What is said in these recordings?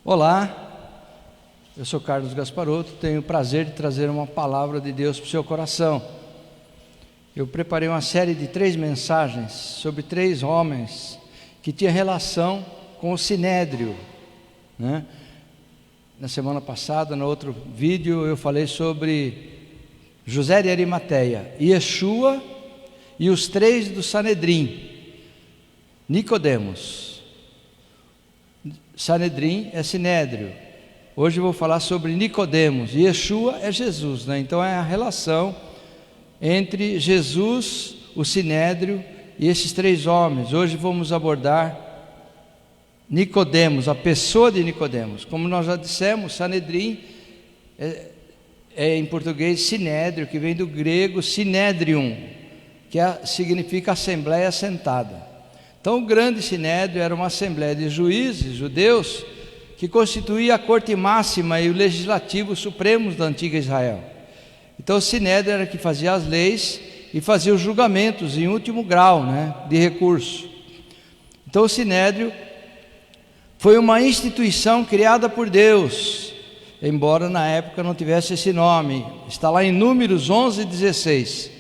Olá, eu sou Carlos Gasparotto, tenho o prazer de trazer uma palavra de Deus para o seu coração. Eu preparei uma série de 3 mensagens sobre 3 homens que tinham relação com o Sinédrio, né? Na semana passada, no outro vídeo, eu falei sobre José de Arimateia, Yeshua e os 3 do Sanedrim, Nicodemos. Sanedrim é Sinédrio. Hoje eu vou falar sobre Nicodemos. Yeshua é Jesus, né? Então é a relação entre Jesus, o Sinédrio e esses 3 homens. Hoje vamos abordar Nicodemos, a pessoa de Nicodemos. Como nós já dissemos, Sanedrim é em português Sinédrio, que vem do grego Sinédrion, que significa assembleia sentada. Então o grande Sinédrio era uma assembleia de juízes judeus que constituía a corte máxima e o legislativo supremos da antiga Israel. Então o Sinédrio era que fazia as leis e fazia os julgamentos em último grau, né, de recurso. Então o Sinédrio foi uma instituição criada por Deus, embora na época não tivesse esse nome. Está lá em Números 11:16.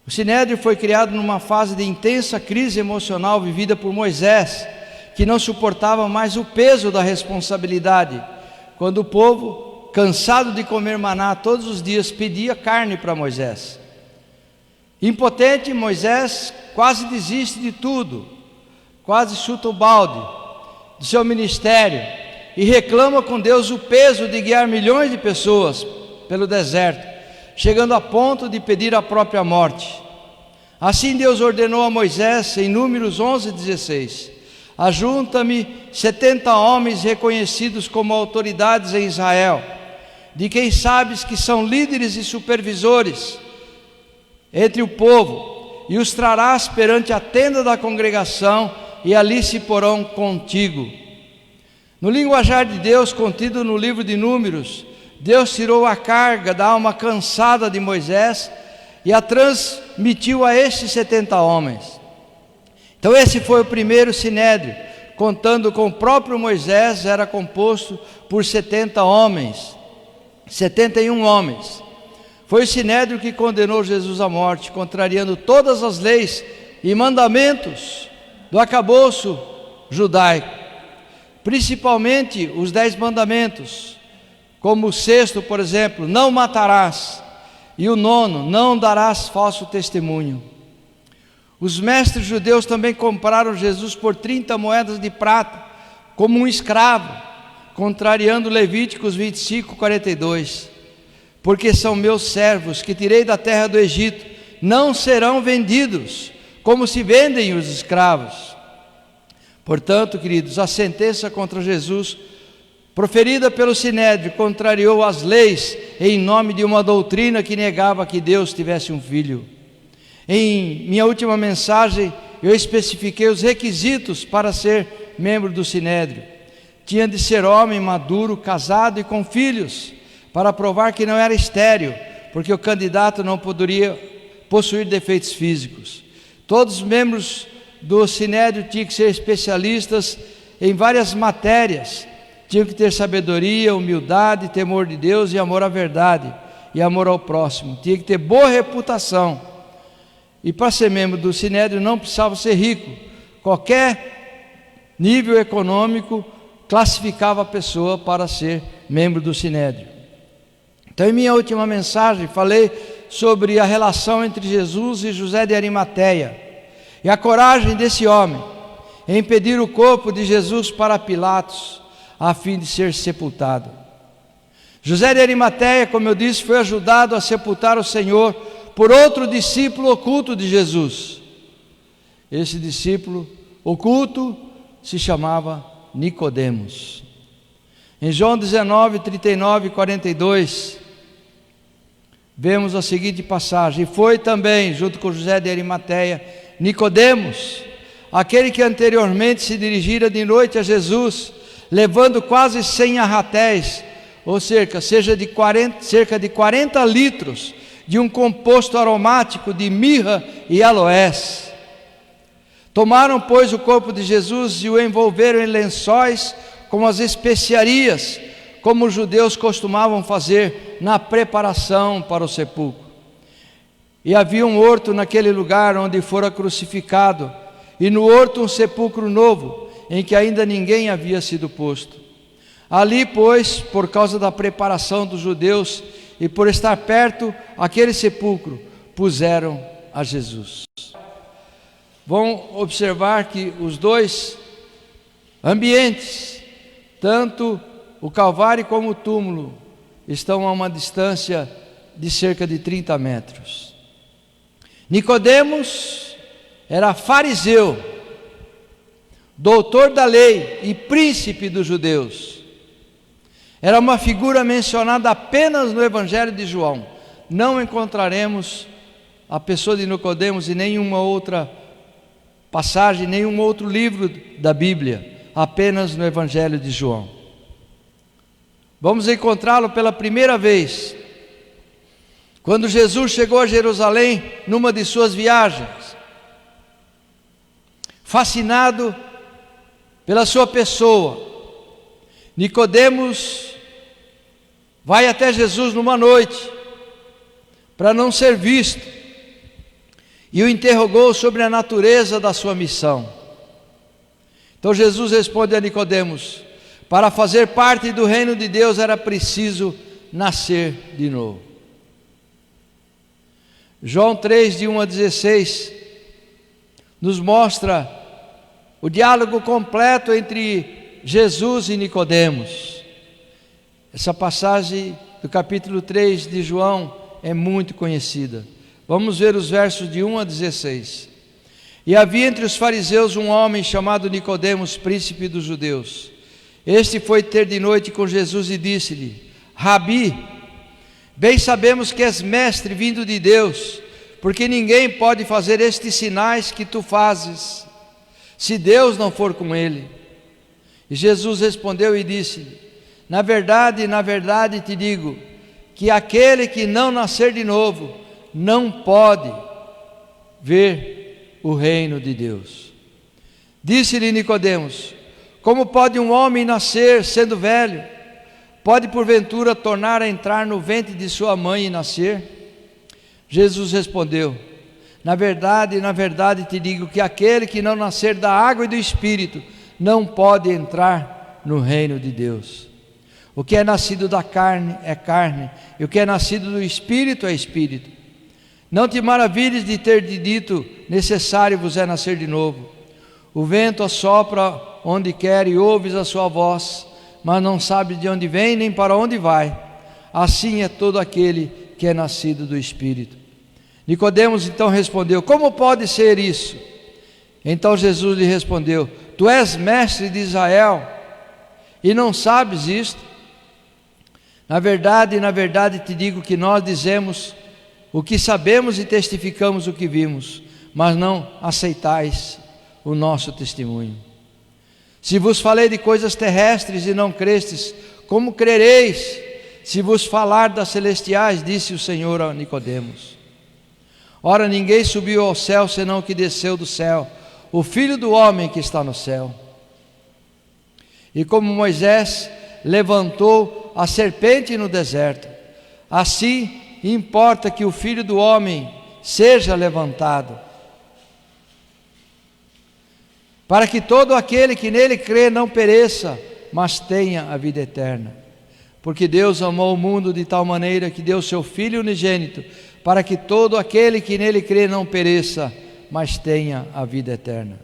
O Sinédrio foi criado numa fase de intensa crise emocional vivida por Moisés, que não suportava mais o peso da responsabilidade, quando o povo, cansado de comer maná todos os dias, pedia carne para Moisés. Impotente, Moisés quase desiste de tudo, quase chuta o balde do seu ministério e reclama com Deus o peso de guiar milhões de pessoas pelo deserto, chegando a ponto de pedir a própria morte. Assim Deus ordenou a Moisés em Números 11:16: ajunta-me 70 homens reconhecidos como autoridades em Israel, de quem sabes que são líderes e supervisores entre o povo, e os trarás perante a tenda da congregação, e ali se porão contigo. No linguajar de Deus contido no livro de Números, Deus tirou a carga da alma cansada de Moisés e a transmitiu a estes 70 homens. Então esse foi o primeiro Sinédrio, contando com o próprio Moisés, era composto por 70 homens, 71 homens. Foi o Sinédrio que condenou Jesus à morte, contrariando todas as leis e mandamentos do arcabouço judaico, principalmente os 10 mandamentos, como o 6º, por exemplo, não matarás, e o 9º, não darás falso testemunho. Os mestres judeus também compraram Jesus por 30 moedas de prata, como um escravo, contrariando Levíticos 25:42. Porque são meus servos, que tirei da terra do Egito, não serão vendidos, como se vendem os escravos. Portanto, queridos, a sentença contra Jesus, proferida pelo Sinédrio, contrariou as leis em nome de uma doutrina que negava que Deus tivesse um filho. Em minha última mensagem, eu especifiquei os requisitos para ser membro do Sinédrio. Tinha de ser homem maduro, casado e com filhos, para provar que não era estéril, porque o candidato não poderia possuir defeitos físicos. Todos os membros do Sinédrio tinham que ser especialistas em várias matérias, tinham que ter sabedoria, humildade, temor de Deus e amor à verdade e amor ao próximo. Tinha que ter boa reputação. E para ser membro do Sinédrio não precisava ser rico. Qualquer nível econômico classificava a pessoa para ser membro do Sinédrio. Então, em minha última mensagem, falei sobre a relação entre Jesus e José de Arimateia e a coragem desse homem em pedir o corpo de Jesus para Pilatos, a fim de ser sepultado. José de Arimateia, como eu disse, foi ajudado a sepultar o Senhor por outro discípulo oculto de Jesus. Esse discípulo oculto se chamava Nicodemos. Em João 19:39 e 42, vemos a seguinte passagem: e foi também, junto com José de Arimateia, Nicodemos, aquele que anteriormente se dirigira de noite a Jesus, levando quase 100 arratéis, ou cerca de 40 litros de um composto aromático de mirra e aloés. Tomaram, pois, o corpo de Jesus e o envolveram em lençóis com as especiarias, como os judeus costumavam fazer na preparação para o sepulcro. E havia um horto naquele lugar onde fora crucificado, e no horto um sepulcro novo, em que ainda ninguém havia sido posto. Ali, pois, por causa da preparação dos judeus e por estar perto aquele sepulcro, puseram a Jesus. Vão observar que os dois ambientes, tanto o Calvário como o túmulo, estão a uma distância de cerca de 30 metros. Nicodemos era fariseu, doutor da lei e príncipe dos judeus. Era uma figura mencionada apenas no Evangelho de João. Não encontraremos a pessoa de Nicodemos em nenhuma outra passagem, nenhum outro livro da Bíblia, apenas no Evangelho de João. Vamos encontrá-lo pela primeira vez quando Jesus chegou a Jerusalém numa de suas viagens, fascinado pela sua pessoa. Nicodemos vai até Jesus numa noite para não ser visto e o interrogou sobre a natureza da sua missão. Então Jesus responde a Nicodemos: para fazer parte do reino de Deus era preciso nascer de novo. João 3, de 1 a 16, nos mostra o diálogo completo entre Jesus e Nicodemos. Essa passagem do capítulo 3 de João é muito conhecida. Vamos ver os versos de 1 a 16. E havia entre os fariseus um homem chamado Nicodemos, príncipe dos judeus. Este foi ter de noite com Jesus e disse-lhe: Rabi, bem sabemos que és mestre vindo de Deus, porque ninguém pode fazer estes sinais que tu fazes, se Deus não for com ele. E Jesus respondeu e disse-lhe: na verdade te digo, que aquele que não nascer de novo, não pode ver o reino de Deus. Disse-lhe Nicodemos: como pode um homem nascer sendo velho? Pode porventura tornar a entrar no ventre de sua mãe e nascer? Jesus respondeu: na verdade te digo, que aquele que não nascer da água e do Espírito, não pode entrar no reino de Deus. O que é nascido da carne é carne, e o que é nascido do Espírito é Espírito. Não te maravilhes de ter dito: necessário vos é nascer de novo. O vento assopra onde quer e ouves a sua voz, mas não sabes de onde vem nem para onde vai. Assim é todo aquele que é nascido do Espírito. Nicodemos então respondeu: como pode ser isso? Então Jesus lhe respondeu: tu és mestre de Israel e não sabes isto? Na verdade te digo que nós dizemos o que sabemos e testificamos o que vimos, mas não aceitais o nosso testemunho. Se vos falei de coisas terrestres e não crestes, como crereis se vos falar das celestiais? Disse o Senhor a Nicodemos. Ora, ninguém subiu ao céu senão o que desceu do céu, o Filho do homem que está no céu. E como Moisés levantou a serpente no deserto, assim importa que o Filho do homem seja levantado, para que todo aquele que nele crê não pereça, mas tenha a vida eterna. Porque Deus amou o mundo de tal maneira que deu seu Filho unigênito, para que todo aquele que nele crê não pereça, mas tenha a vida eterna.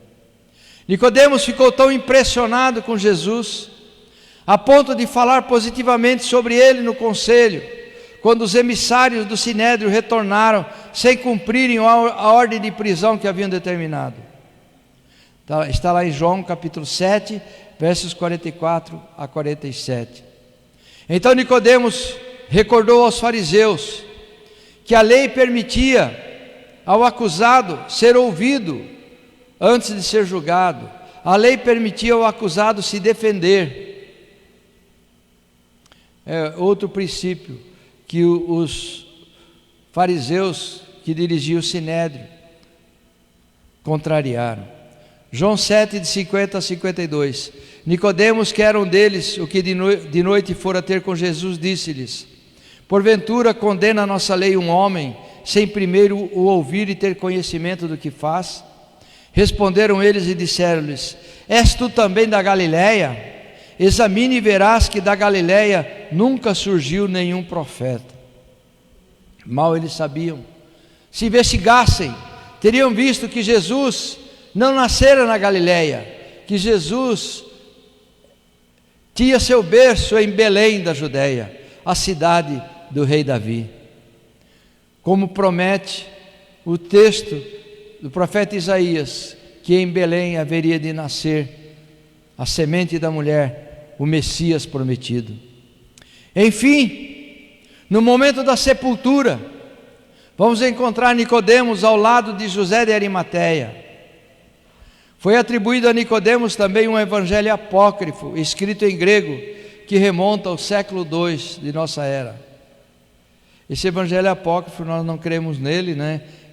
Nicodemos ficou tão impressionado com Jesus, a ponto de falar positivamente sobre ele no conselho, quando os emissários do Sinédrio retornaram, sem cumprirem a ordem de prisão que haviam determinado. Está lá em João capítulo 7, versos 44 a 47. Então Nicodemos recordou aos fariseus que a lei permitia ao acusado ser ouvido antes de ser julgado. A lei permitia ao acusado se defender. É outro princípio que os fariseus que dirigiam o Sinédrio contrariaram. João 7, de 50 a 52. Nicodemos, que era um deles, o que de noite fora ter com Jesus, disse-lhes: porventura condena a nossa lei um homem, sem primeiro o ouvir e ter conhecimento do que faz? Responderam eles e disseram-lhes: és tu também da Galiléia? Examine e verás que da Galiléia nunca surgiu nenhum profeta. Mal eles sabiam, se investigassem, teriam visto que Jesus não nascera na Galiléia, que Jesus tinha seu berço em Belém da Judéia, a cidade do rei Davi. Como promete o texto do profeta Isaías, que em Belém haveria de nascer a semente da mulher, o Messias prometido. Enfim, no momento da sepultura, vamos encontrar Nicodemos ao lado de José de Arimateia. Foi atribuído a Nicodemos também um evangelho apócrifo, escrito em grego, que remonta ao século II de nossa era. Esse evangelho apócrifo, nós não cremos nele,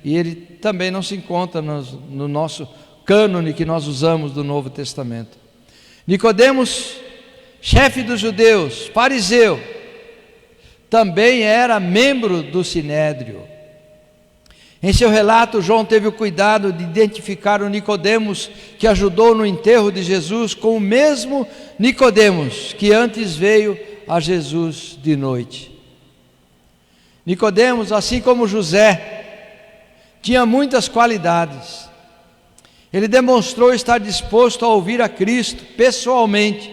e ele também não se encontra no nosso cânone que nós usamos do Novo Testamento. Nicodemos, chefe dos judeus, fariseu, também era membro do Sinédrio. Em seu relato, João teve o cuidado de identificar o Nicodemos que ajudou no enterro de Jesus com o mesmo Nicodemos que antes veio a Jesus de noite. Nicodemos, assim como José, tinha muitas qualidades. Ele demonstrou estar disposto a ouvir a Cristo pessoalmente,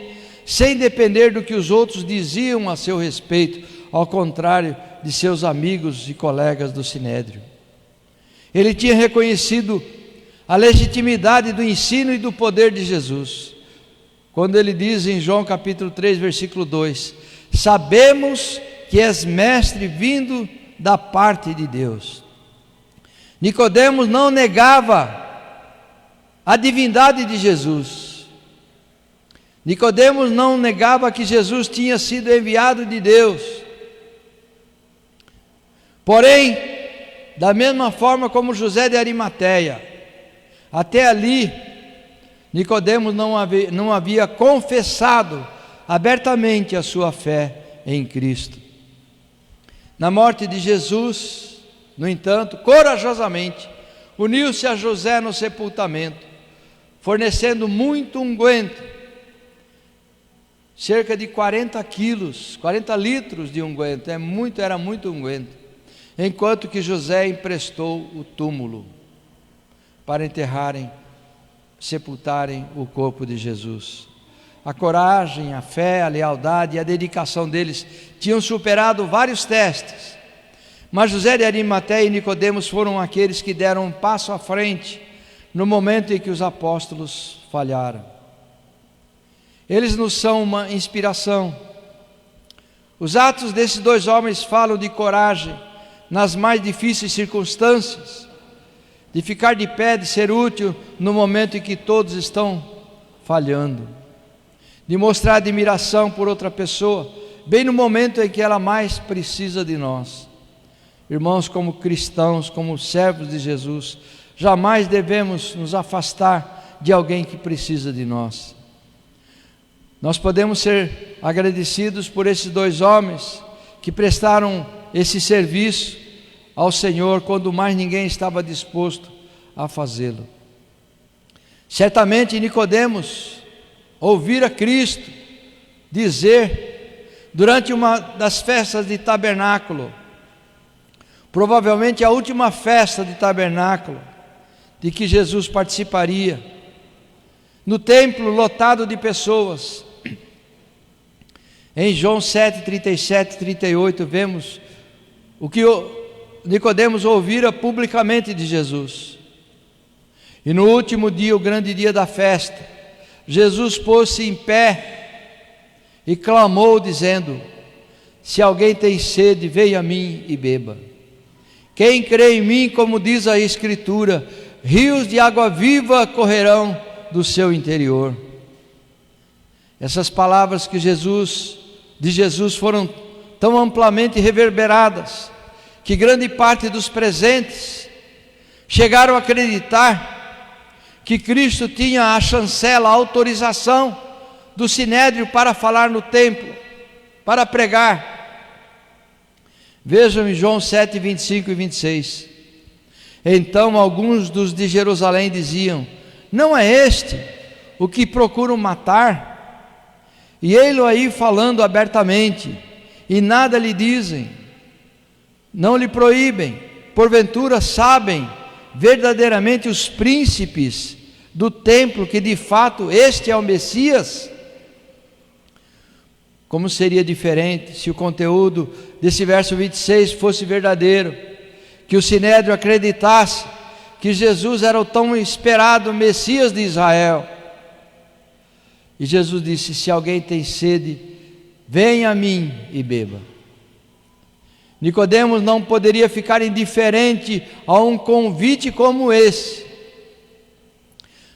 sem depender do que os outros diziam a seu respeito, ao contrário de seus amigos e colegas do Sinédrio. Ele tinha reconhecido a legitimidade do ensino e do poder de Jesus, quando ele diz em João capítulo 3, versículo 2: sabemos que és mestre vindo da parte de Deus. Nicodemos não negava a divindade de Jesus. Nicodemos não negava que Jesus tinha sido enviado de Deus. Porém, da mesma forma como José de Arimateia, até ali, Nicodemos não havia confessado abertamente a sua fé em Cristo. Na morte de Jesus, no entanto, corajosamente, uniu-se a José no sepultamento, fornecendo muito unguento, cerca de 40 litros de unguento, era muito unguento, enquanto que José emprestou o túmulo para sepultarem o corpo de Jesus. A coragem, a fé, a lealdade e a dedicação deles tinham superado vários testes, mas José de Arimateia e Nicodemos foram aqueles que deram um passo à frente no momento em que os apóstolos falharam. Eles nos são uma inspiração. Os atos desses dois homens falam de coragem nas mais difíceis circunstâncias, de ficar de pé, de ser útil no momento em que todos estão falhando, de mostrar admiração por outra pessoa, bem no momento em que ela mais precisa de nós. Irmãos, como cristãos, como servos de Jesus, jamais devemos nos afastar de alguém que precisa de nós. Nós podemos ser agradecidos por esses dois homens que prestaram esse serviço ao Senhor quando mais ninguém estava disposto a fazê-lo. Certamente Nicodemos ouvira Cristo dizer durante uma das festas de tabernáculo, provavelmente a última festa de tabernáculo de que Jesus participaria, no templo lotado de pessoas. Em João 7, 37 e 38 vemos o que Nicodemos ouvira publicamente de Jesus. E no último dia, o grande dia da festa, Jesus pôs-se em pé e clamou dizendo: se alguém tem sede, venha a mim e beba. Quem crê em mim, como diz a Escritura, rios de água viva correrão do seu interior. Essas palavras de Jesus foram tão amplamente reverberadas, que grande parte dos presentes chegaram a acreditar que Cristo tinha a chancela, a autorização do sinédrio para falar no templo, para pregar. Vejam em João 7, 25 e 26. Então alguns dos de Jerusalém diziam: não é este o que procuram matar? E ele aí falando abertamente, e nada lhe dizem, não lhe proíbem. Porventura sabem verdadeiramente os príncipes do templo que de fato este é o Messias? Como seria diferente se o conteúdo desse verso 26 fosse verdadeiro, que o sinédrio acreditasse que Jesus era o tão esperado Messias de Israel. E Jesus disse: se alguém tem sede, venha a mim e beba. Nicodemos não poderia ficar indiferente a um convite como esse.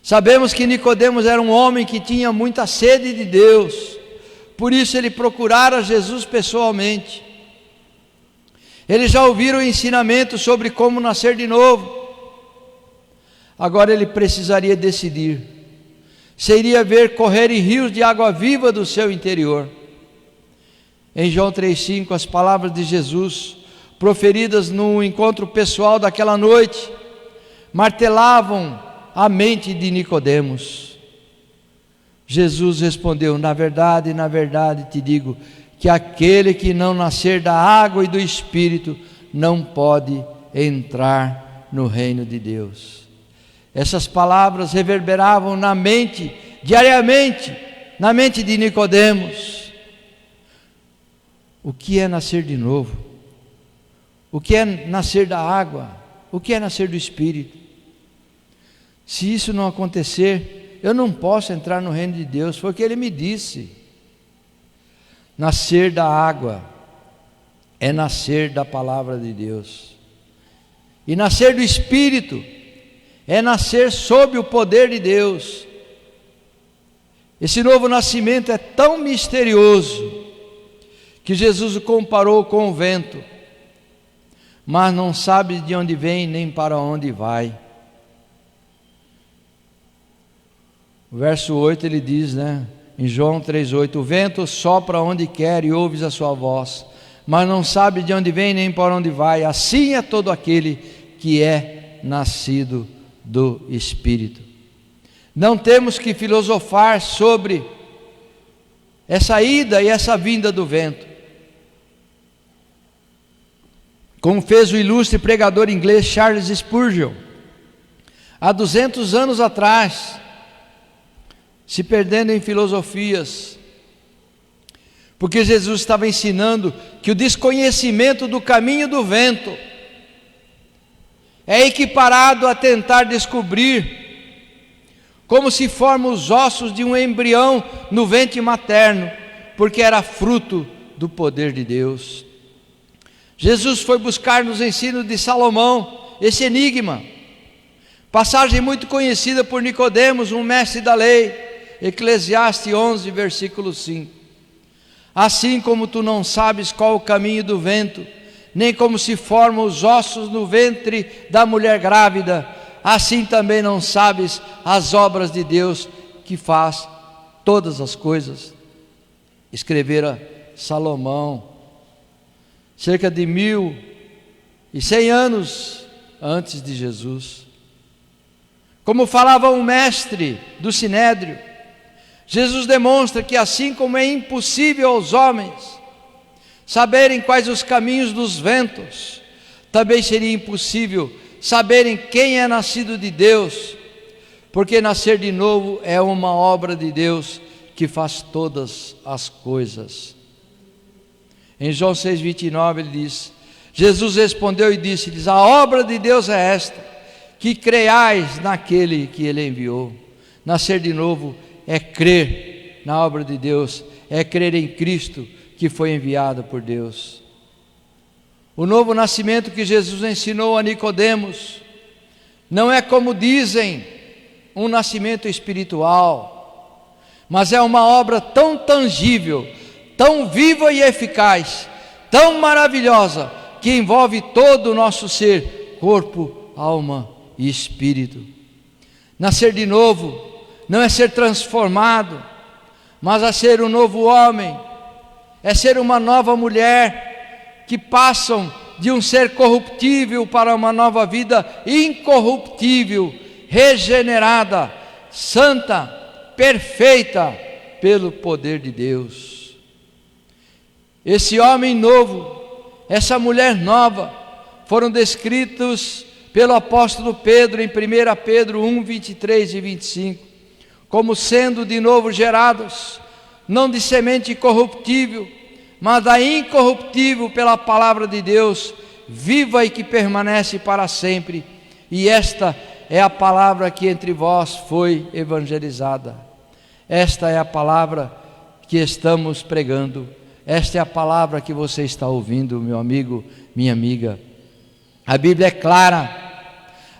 Sabemos que Nicodemos era um homem que tinha muita sede de Deus, por isso ele procurara Jesus pessoalmente. Ele já ouviu o ensinamento sobre como nascer de novo. Agora ele precisaria decidir se iria ver correrem rios de água viva do seu interior. Em João 3,5, as palavras de Jesus, proferidas no encontro pessoal daquela noite, martelavam a mente de Nicodemos. Jesus respondeu: na verdade te digo, que aquele que não nascer da água e do Espírito, não pode entrar no reino de Deus. Essas palavras reverberavam na mente, diariamente, na mente de Nicodemos. O que é nascer de novo? O que é nascer da água? O que é nascer do Espírito? Se isso não acontecer, eu não posso entrar no reino de Deus. Foi o que ele me disse. Nascer da água é nascer da palavra de Deus. E nascer do Espírito é nascer sob o poder de Deus. Esse novo nascimento é tão misterioso que Jesus o comparou com o vento, mas não sabe de onde vem nem para onde vai. O verso 8 ele diz, em João 3,8: o vento sopra onde quer e ouves a sua voz, mas não sabe de onde vem nem para onde vai. Assim é todo aquele que é nascido do Espírito. Não temos que filosofar sobre essa ida e essa vinda do vento. Como fez o ilustre pregador inglês Charles Spurgeon, há 200 anos atrás, se perdendo em filosofias, porque Jesus estava ensinando que o desconhecimento do caminho do vento é equiparado a tentar descobrir como se formam os ossos de um embrião no ventre materno, porque era fruto do poder de Deus. Jesus foi buscar nos ensinos de Salomão esse enigma, passagem muito conhecida por Nicodemos, um mestre da lei. Eclesiastes 11, versículo 5. Assim como tu não sabes qual o caminho do vento, nem como se formam os ossos no ventre da mulher grávida, assim também não sabes as obras de Deus, que faz todas as coisas. Escrevera Salomão cerca de 1100 anos antes de Jesus. Como falava um mestre do Sinédrio, Jesus demonstra que assim como é impossível aos homens saberem quais os caminhos dos ventos, também seria impossível saberem quem é nascido de Deus, porque nascer de novo é uma obra de Deus que faz todas as coisas. Em João 6,29 ele diz: Jesus respondeu e disse-lhes: a obra de Deus é esta, que creiais naquele que ele enviou. Nascer de novo é crer na obra de Deus, é crer em Cristo que foi enviado por Deus. O novo nascimento que Jesus ensinou a Nicodemos não é, como dizem, um nascimento espiritual, mas é uma obra tão tangível, tão viva e eficaz, tão maravilhosa, que envolve todo o nosso ser, corpo, alma e espírito. Nascer de novo não é ser transformado, mas a ser um novo homem, é ser uma nova mulher, que passam de um ser corruptível para uma nova vida incorruptível, regenerada, santa, perfeita, pelo poder de Deus. Esse homem novo, essa mulher nova, foram descritos pelo apóstolo Pedro em 1 Pedro 1, 23 e 25, como sendo de novo gerados, não de semente corruptível, mas da incorruptível pela palavra de Deus, viva e que permanece para sempre. E esta é a palavra que entre vós foi evangelizada. Esta é a palavra que estamos pregando. Esta é a palavra que você está ouvindo, meu amigo, minha amiga. A Bíblia é clara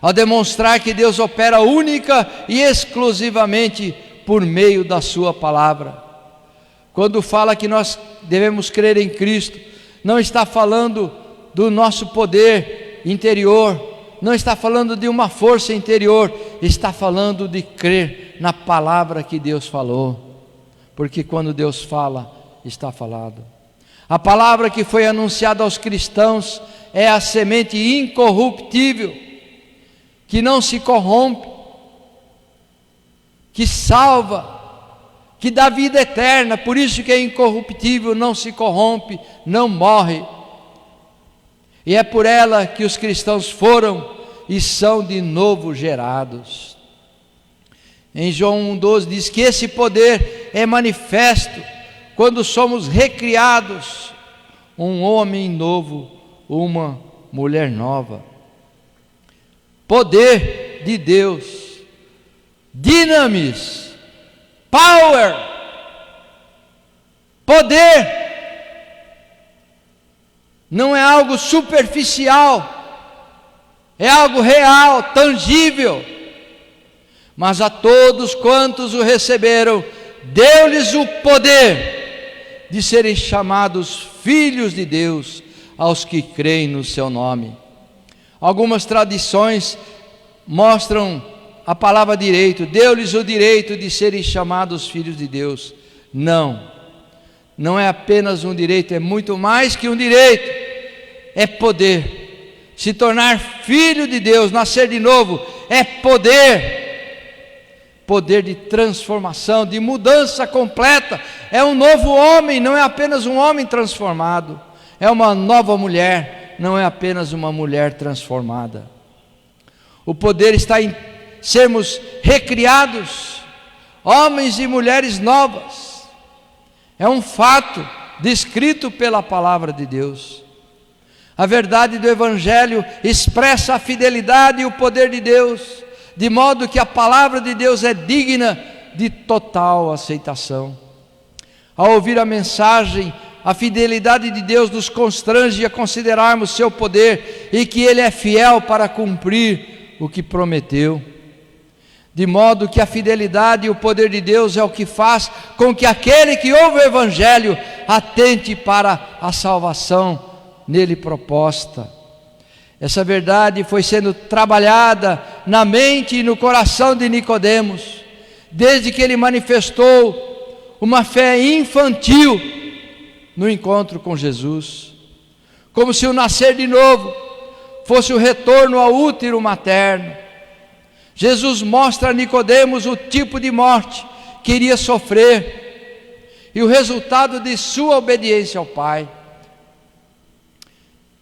ao demonstrar que Deus opera única e exclusivamente por meio da sua palavra. Quando fala que nós devemos crer em Cristo, não está falando do nosso poder interior, não está falando de uma força interior, está falando de crer na palavra que Deus falou, porque quando Deus fala, está falado. A palavra que foi anunciada aos cristãos é a semente incorruptível, que não se corrompe, que salva, que dá vida eterna. Por isso que é incorruptível, não se corrompe, não morre. E é por ela que os cristãos foram e são de novo gerados. Em João 1,12 diz que esse poder é manifesto quando somos recriados, um homem novo, uma mulher nova. Poder de Deus, dinamis, power, poder, não é algo superficial, é algo real, tangível. Mas a todos quantos o receberam, deu-lhes o poder de serem chamados filhos de Deus, aos que creem no seu nome. Algumas tradições mostram a palavra direito, deu-lhes o direito de serem chamados filhos de Deus. Não é apenas um direito, é muito mais que um direito, é poder. Se tornar filho de Deus, nascer de novo, é poder de transformação, de mudança completa. É um novo homem, não é apenas um homem transformado, é uma nova mulher, não é apenas uma mulher transformada. O poder está em sermos recriados, homens e mulheres novas. É um fato descrito pela palavra de Deus. A verdade do Evangelho expressa a fidelidade e o poder de Deus, de modo que a palavra de Deus é digna de total aceitação. Ao ouvir a mensagem, a fidelidade de Deus nos constrange a considerarmos seu poder e que Ele é fiel para cumprir o que prometeu. De modo que a fidelidade e o poder de Deus é o que faz com que aquele que ouve o Evangelho atente para a salvação nele proposta. Essa verdade foi sendo trabalhada na mente e no coração de Nicodemos, desde que ele manifestou uma fé infantil no encontro com Jesus, como se o nascer de novo fosse o retorno ao útero materno. Jesus mostra a Nicodemos o tipo de morte que iria sofrer e o resultado de sua obediência ao Pai.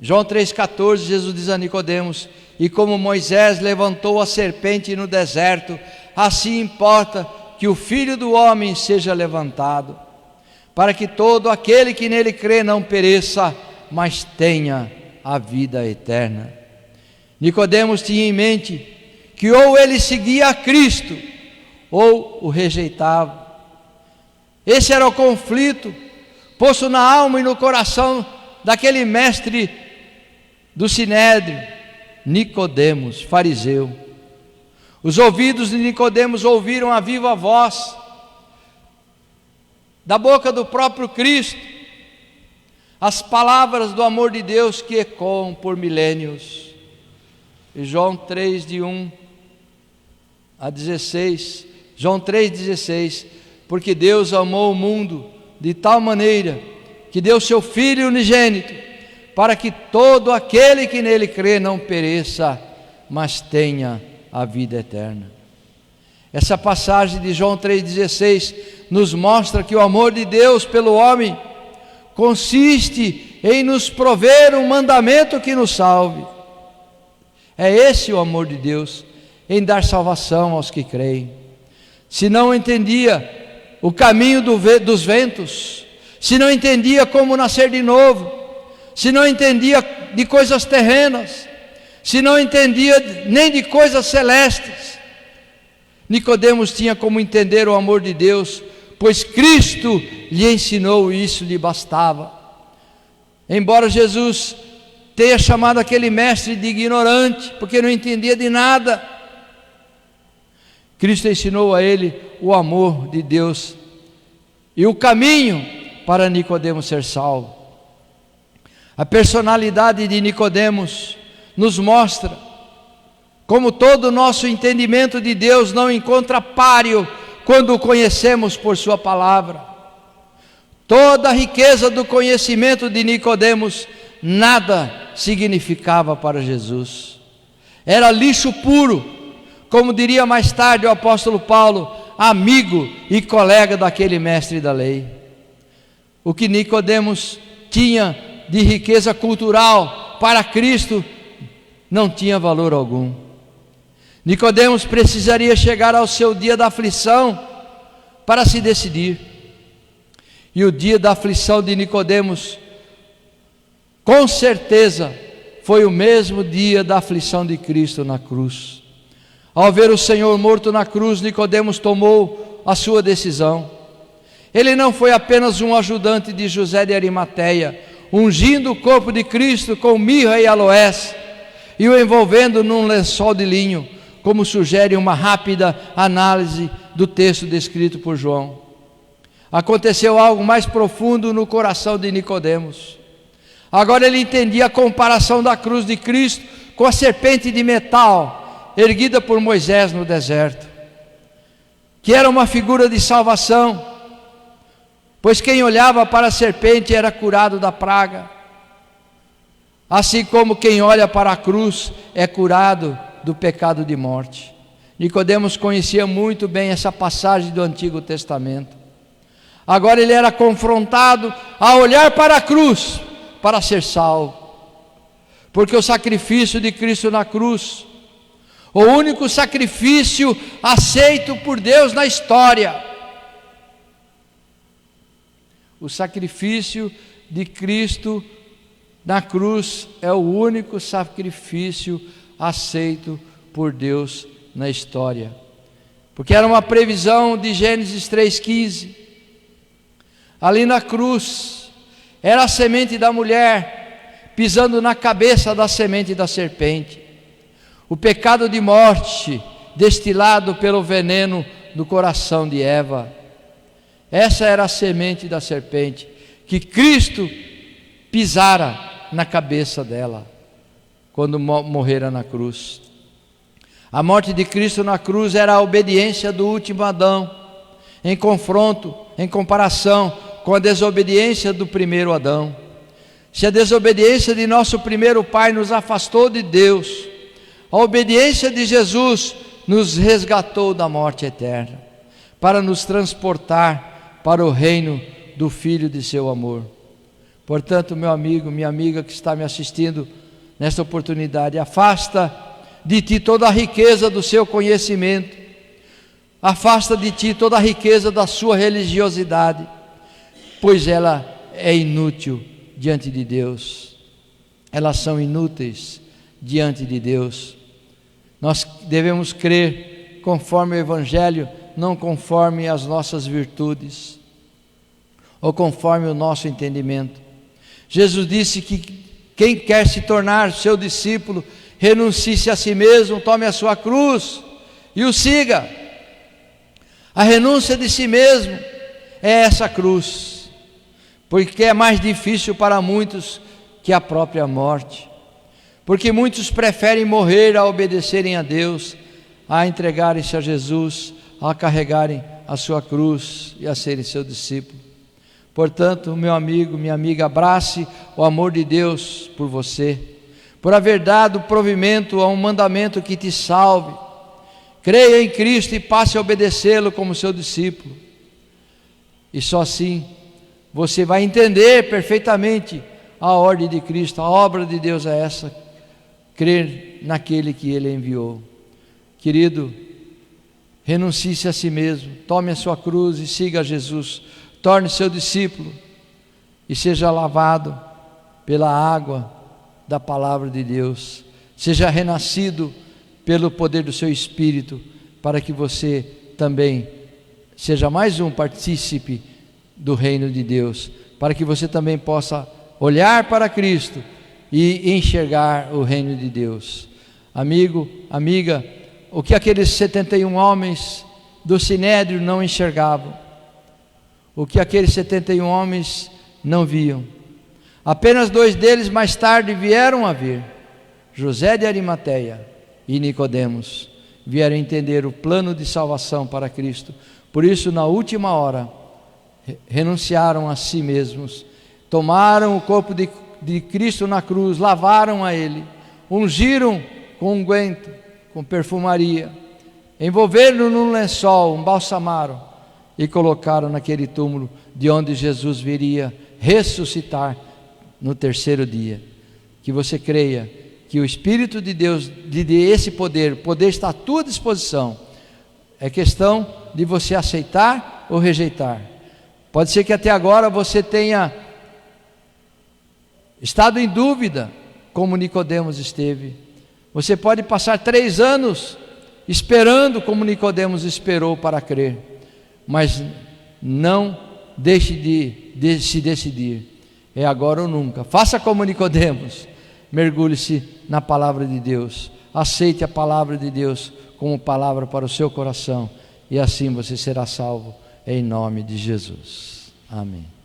João 3,14, Jesus diz a Nicodemos: e como Moisés levantou a serpente no deserto, assim importa que o Filho do Homem seja levantado, para que todo aquele que nele crê não pereça, mas tenha a vida eterna. Nicodemos tinha em mente que ou ele seguia a Cristo, ou o rejeitava. Esse era o conflito posto na alma e no coração daquele mestre do Sinédrio, Nicodemos, fariseu. Os ouvidos de Nicodemos ouviram a viva voz da boca do próprio Cristo, as palavras do amor de Deus que ecoam por milênios. E João 3, de 1 a 16, João 3,16, porque Deus amou o mundo de tal maneira que deu seu Filho unigênito, para que todo aquele que nele crê não pereça, mas tenha a vida eterna. Essa passagem de João 3,16 nos mostra que o amor de Deus pelo homem consiste em nos prover um mandamento que nos salve. É esse o amor de Deus, em dar salvação aos que creem. Se não entendia o caminho dos ventos, se não entendia como nascer de novo, se não entendia de coisas terrenas, se não entendia nem de coisas celestes, Nicodemos tinha como entender o amor de Deus, pois Cristo lhe ensinou e isso lhe bastava. Embora Jesus tenha chamado aquele mestre de ignorante, porque não entendia de nada, Cristo ensinou a ele o amor de Deus e o caminho para Nicodemos ser salvo. A personalidade de Nicodemos nos mostra como todo o nosso entendimento de Deus não encontra páreo quando o conhecemos por sua palavra. Toda a riqueza do conhecimento de Nicodemos nada significava para Jesus. Era lixo puro, como diria mais tarde o apóstolo Paulo, amigo e colega daquele mestre da lei. O que Nicodemos tinha de riqueza cultural para Cristo não tinha valor algum. Nicodemos precisaria chegar ao seu dia da aflição para se decidir. E o dia da aflição de Nicodemos, com certeza, foi o mesmo dia da aflição de Cristo na cruz. Ao ver o Senhor morto na cruz, Nicodemos tomou a sua decisão. Ele não foi apenas um ajudante de José de Arimateia, ungindo o corpo de Cristo com mirra e aloés e o envolvendo num lençol de linho, como sugere uma rápida análise do texto descrito por João. Aconteceu algo mais profundo no coração de Nicodemos. Agora ele entendia a comparação da cruz de Cristo com a serpente de metal erguida por Moisés no deserto, que era uma figura de salvação, pois quem olhava para a serpente era curado da praga, assim como quem olha para a cruz é curado do pecado de morte. Nicodemos conhecia muito bem essa passagem do Antigo Testamento. Agora ele era confrontado a olhar para a cruz para ser salvo, porque o sacrifício de Cristo na cruz, o único sacrifício aceito por Deus na história, o sacrifício de Cristo na cruz é o único sacrifício aceito por Deus na história, porque era uma previsão de Gênesis 3,15. Ali na cruz era a semente da mulher pisando na cabeça da semente da serpente, o pecado de morte destilado pelo veneno do coração de Eva. Essa era a semente da serpente que Cristo pisara na cabeça dela quando morrera na cruz. A morte de Cristo na cruz era a obediência do último Adão, em confronto, em comparação com a desobediência do primeiro Adão. Se a desobediência de nosso primeiro pai nos afastou de Deus, a obediência de Jesus nos resgatou da morte eterna, para nos transportar para o reino do Filho de seu amor. Portanto, meu amigo, minha amiga que está me assistindo nesta oportunidade, afasta de ti toda a riqueza do seu conhecimento, afasta de ti toda a riqueza da sua religiosidade, pois ela é inútil diante de Deus. Elas são inúteis diante de Deus. Nós devemos crer conforme o Evangelho, não conforme as nossas virtudes ou conforme o nosso entendimento. Jesus disse que quem quer se tornar seu discípulo, renuncie-se a si mesmo, tome a sua cruz e o siga. A renúncia de si mesmo é essa cruz, porque é mais difícil para muitos que a própria morte, porque muitos preferem morrer a obedecerem a Deus, a entregarem-se a Jesus, a carregarem a sua cruz e a serem seu discípulo. Portanto, meu amigo, minha amiga, abrace o amor de Deus por você, por haver dado provimento a um mandamento que te salve. Creia em Cristo e passe a obedecê-lo como seu discípulo. E só assim você vai entender perfeitamente a ordem de Cristo. A obra de Deus é essa: crer naquele que Ele enviou. Querido, renuncie-se a si mesmo, tome a sua cruz e siga Jesus. Torne seu discípulo e seja lavado pela água da palavra de Deus. Seja renascido pelo poder do seu Espírito, para que você também seja mais um partícipe do reino de Deus, para que você também possa olhar para Cristo e enxergar o reino de Deus. Amigo, amiga, o que aqueles 71 homens do Sinédrio não enxergavam, o que aqueles 71 homens não viam, apenas 2 deles mais tarde vieram a ver: José de Arimateia e Nicodemos vieram entender o plano de salvação para Cristo. Por isso, na última hora, renunciaram a si mesmos, tomaram o corpo de Cristo na cruz, lavaram a Ele, ungiram com unguento, com perfumaria, envolveram-no num lençol, embalsamaram e colocaram naquele túmulo de onde Jesus viria ressuscitar no 3º dia. Que você creia que o Espírito de Deus lhe dê esse poder. O poder está à tua disposição. É questão de você aceitar ou rejeitar. Pode ser que até agora você tenha estado em dúvida, como Nicodemos esteve. Você pode passar 3 anos esperando, como Nicodemos esperou para crer. Mas não deixe de se decidir. É agora ou nunca. Faça como Nicodemos. Mergulhe-se na palavra de Deus. Aceite a palavra de Deus como palavra para o seu coração. E assim você será salvo, em nome de Jesus. Amém.